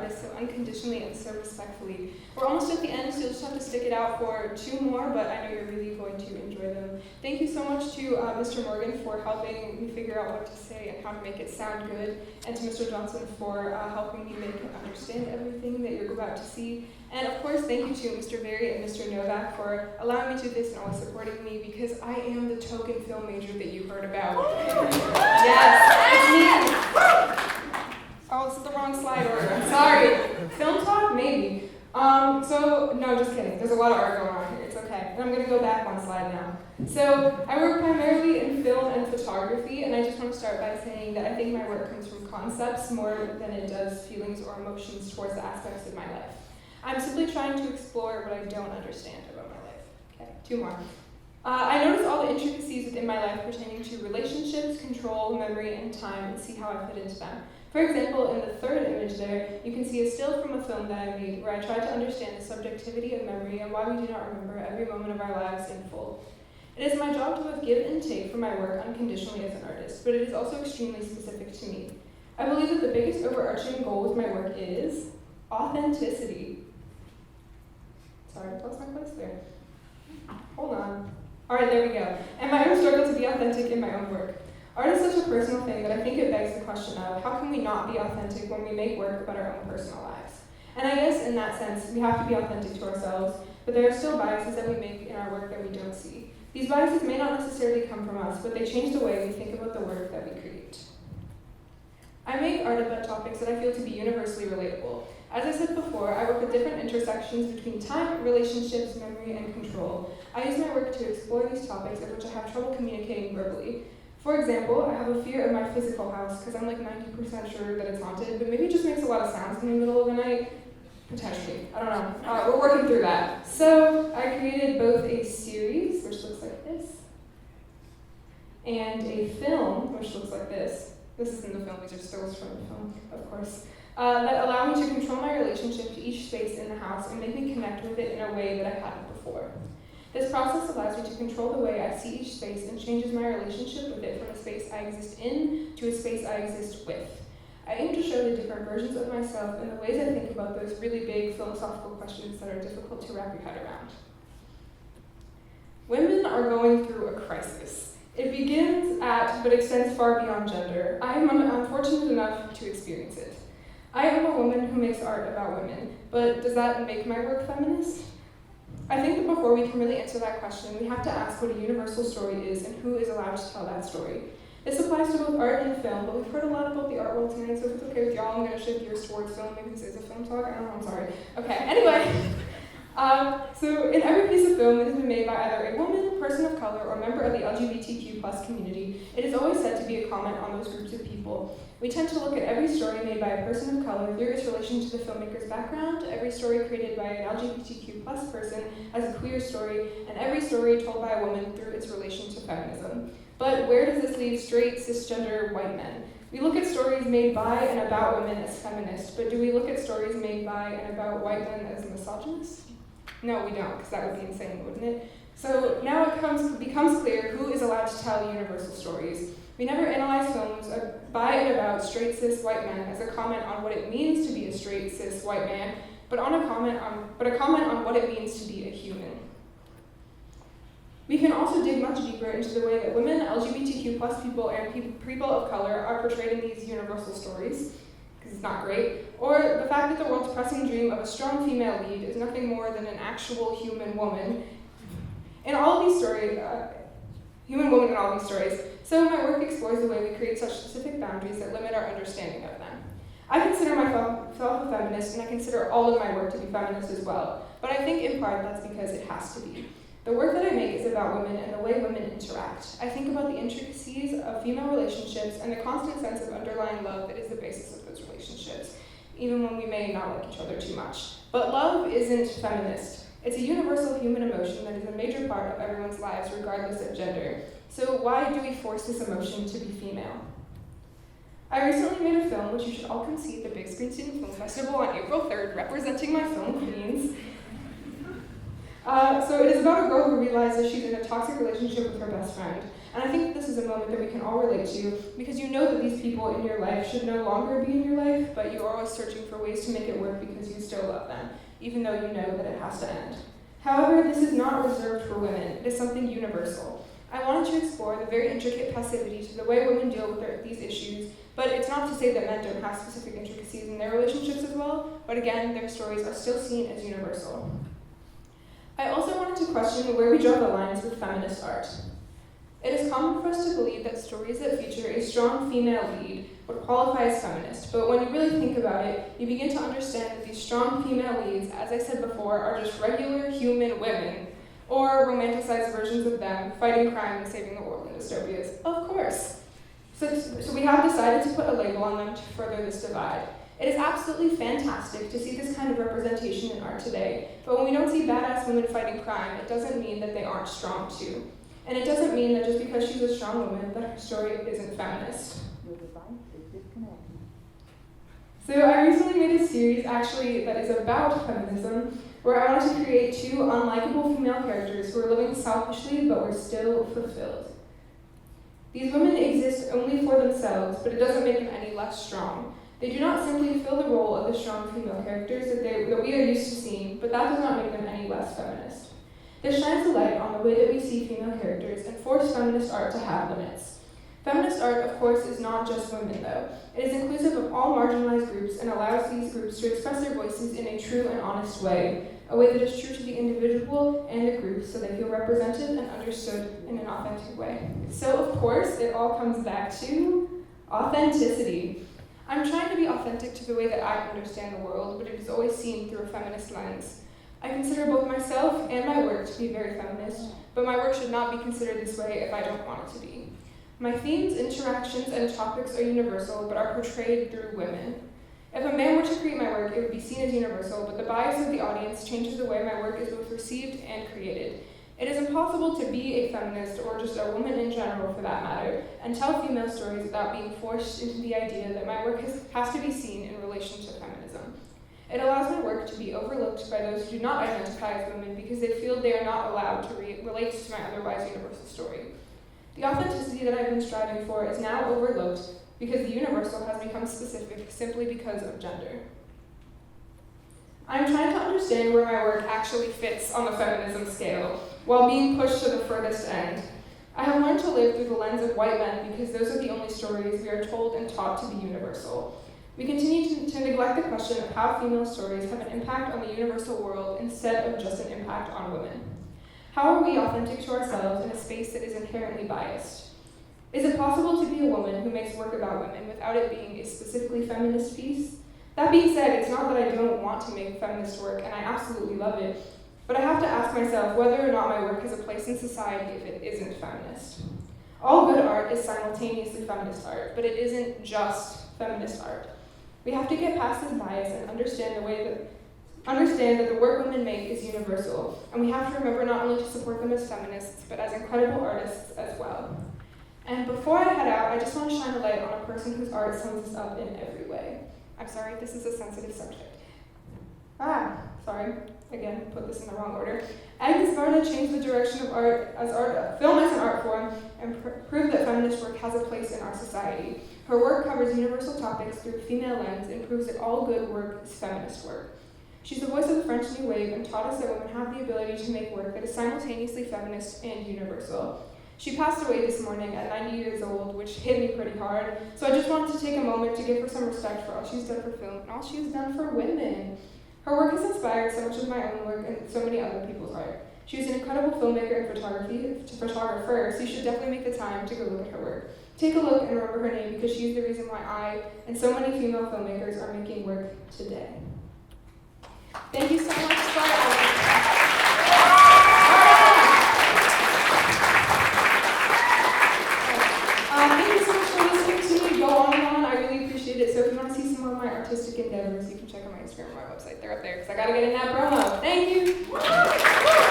artists so unconditionally and so respectfully. We're almost at the end, so you'll just have to stick it out for 2 more, but I know you're really going to enjoy them. Thank you so much to Mr. Morgan for helping me figure out what to say and how to make it sound good, and to Mr. Johnson for helping me make and understand everything that you're about to see. And of course, thank you to Mr. Berry and Mr. Novak for allowing me to do this and always supporting me, because I am the token film major that you heard about. Yes, it's me. Oh, this is the wrong slide order. I'm sorry. Film talk? Maybe. No, just kidding. There's a lot of art going on here. It's okay. And I'm going to go back 1 slide now. So I work primarily in film and photography, and I just want to start by saying that I think my work comes from concepts more than it does feelings or emotions towards the aspects of my life. I'm simply trying to explore what I don't understand about my life. Okay, 2 more. I notice all the intricacies within my life pertaining to relationships, control, memory, and time, and see how I fit into them. For example, in the 3rd image there, you can see a still from a film that I made where I tried to understand the subjectivity of memory and why we do not remember every moment of our lives in full. It is my job to both give and take from my work unconditionally as an artist, but it is also extremely specific to me. I believe that the biggest overarching goal with my work is authenticity. Sorry, I lost my place there. Hold on. All right, there we go. And my own struggle to be authentic in my own work. Art is such a personal thing that I think it begs the question of how can we not be authentic when we make work about our own personal lives? And I guess in that sense, we have to be authentic to ourselves, but there are still biases that we make in our work that we don't see. These biases may not necessarily come from us, but they change the way we think about the work that we create. I make art about topics that I feel to be universally relatable. As I said before, I work with different intersections between time, relationships, memory, and control. I use my work to explore these topics of which I have trouble communicating verbally. For example, I have a fear of my physical house because I'm like 90% sure that it's haunted, but maybe it just makes a lot of sounds in the middle of the night. Potentially. I don't know. We're working through that. So I created both a series, which looks like this, and a film, which looks like this. This isn't the film, these are stills from the film, of course. That allow me to control my relationship to each space in the house and make me connect with it in a way that I hadn't before. This process allows me to control the way I see each space and changes my relationship with it from a space I exist in to a space I exist with. I aim to show the different versions of myself and the ways I think about those really big philosophical questions that are difficult to wrap your head around. Women are going through a crisis. It begins at, but extends far beyond gender. I am unfortunate enough to experience it. I am a woman who makes art about women, but does that make my work feminist? I think that before we can really answer that question, we have to ask what a universal story is and who is allowed to tell that story. This applies to both art and film, but we've heard a lot about the art world tonight, so if it's okay with y'all, I'm going to shift gears towards film. Maybe this is a film talk, I don't know, I'm sorry. Okay, anyway. So in every piece of film that has been made by either a woman, person of color, or member of the LGBTQ+ community, it is always said to be a comment on those groups of people. We tend to look at every story made by a person of color through its relation to the filmmaker's background, every story created by an LGBTQ+ person as a queer story, and every story told by a woman through its relation to feminism. But where does this leave straight, cisgender, white men? We look at stories made by and about women as feminist, but do we look at stories made by and about white men as misogynist? No, we don't, because that would be insane, wouldn't it? So now it becomes clear who is allowed to tell universal stories. We never analyze films by and about straight cis white men as a comment on what it means to be a straight cis white man, but a comment on what it means to be a human. We can also dig much deeper into the way that women, LGBTQ+ people, and people of color are portrayed in these universal stories, because it's not great, or the fact that the world's pressing dream of a strong female lead is nothing more than an actual human woman. In all of these stories, human woman in all these stories, so my work explores the way we create such specific boundaries that limit our understanding of them. I consider myself a feminist, and I consider all of my work to be feminist as well, but I think in part that's because it has to be. The work that I make is about women and the way women interact. I think about the intricacies of female relationships and the constant sense of underlying love that is the basis of those relationships, even when we may not like each other too much. But love isn't feminist. It's a universal human emotion that is a major part of everyone's lives, regardless of gender. So why do we force this emotion to be female? I recently made a film, which you should all come see at the Big Screen Student Film Festival on April 3rd, representing my film, Queens. So it is about a girl who realizes she's in a toxic relationship with her best friend. And I think this is a moment that we can all relate to, because you know that these people in your life should no longer be in your life, but you're always searching for ways to make it work because you still love them, even though you know that it has to end. However, this is not reserved for women. It is something universal. I wanted to explore the very intricate passivity to the way women deal with these issues, but it's not to say that men don't have specific intricacies in their relationships as well, but again, their stories are still seen as universal. I also wanted to question where we draw the lines with feminist art. It is common for us to believe that stories that feature a strong female lead would qualify as feminist, but when you really think about it, you begin to understand that these strong female leads, as I said before, are just regular human women, or romanticized versions of them fighting crime and saving the world in dystopias. Of course. So we have decided to put a label on them to further this divide. It is absolutely fantastic to see this kind of representation in art today, but when we don't see badass women fighting crime, it doesn't mean that they aren't strong too. And it doesn't mean that just because she's a strong woman that her story isn't feminist. So I recently made a series actually that is about feminism, where I wanted to create two unlikable female characters who are living selfishly but were still fulfilled. These women exist only for themselves, but it doesn't make them any less strong. They do not simply fill the role of the strong female characters that we are used to seeing, but that does not make them any less feminist. This shines a light on the way that we see female characters and force feminist art to have limits. Feminist art, of course, is not just women, though. It is inclusive of all marginalized groups and allows these groups to express their voices in a true and honest way, a way that is true to the individual and the group so they feel represented and understood in an authentic way. So, of course, it all comes back to authenticity. I'm trying to be authentic to the way that I understand the world, but it is always seen through a feminist lens. I consider both myself and my work to be very feminist, but my work should not be considered this way if I don't want it to be. My themes, interactions, and topics are universal, but are portrayed through women. If a man were to create my work, it would be seen as universal, but the bias of the audience changes the way my work is both received and created. It is impossible to be a feminist, or just a woman in general for that matter, and tell female stories without being forced into the idea that my work has to be seen in relation to feminism. It allows my work to be overlooked by those who do not identify as women because they feel they are not allowed to relate to my otherwise universal story. The authenticity that I've been striving for is now overlooked because the universal has become specific simply because of gender. I'm trying to understand where my work actually fits on the feminism scale, while being pushed to the furthest end. I have learned to live through the lens of white men because those are the only stories we are told and taught to be universal. We continue to neglect the question of how female stories have an impact on the universal world instead of just an impact on women. How are we authentic to ourselves in a space that is inherently biased? Is it possible to be a woman who makes work about women without it being a specifically feminist piece? That being said, it's not that I don't want to make feminist work, and I absolutely love it, but I have to ask myself whether or not my work has a place in society if it isn't feminist. All good art is simultaneously feminist art, but it isn't just feminist art. We have to get past this bias and understand that the work women make is universal, and we have to remember not only to support them as feminists, but as incredible artists as well. And before I head out, I just want to shine a light on a person whose art sums us up in every way. I'm sorry, this is a sensitive subject. Again, put this in the wrong order. Agnes Varda changed the direction of film as an art form, and proved that feminist work has a place in our society. Her work covers universal topics through a female lens and proves that all good work is feminist work. She's the voice of the French New Wave and taught us that women have the ability to make work that is simultaneously feminist and universal. She passed away this morning at 90 years old, which hit me pretty hard, so I just wanted to take a moment to give her some respect for all she's done for film and all she's done for women. Her work has inspired so much of my own work and so many other people's art. She was an incredible filmmaker and photographer, so you should definitely make the time to go look at her work. Take a look and remember her name because she's the reason why I and so many female filmmakers are making work today. Thank you so much for Thank you so much for listening to me go on and on. I really appreciate it. So if you want to see some more of my artistic endeavors, you can check out my Instagram or my website. They're up there because I got to get in that promo. Thank you.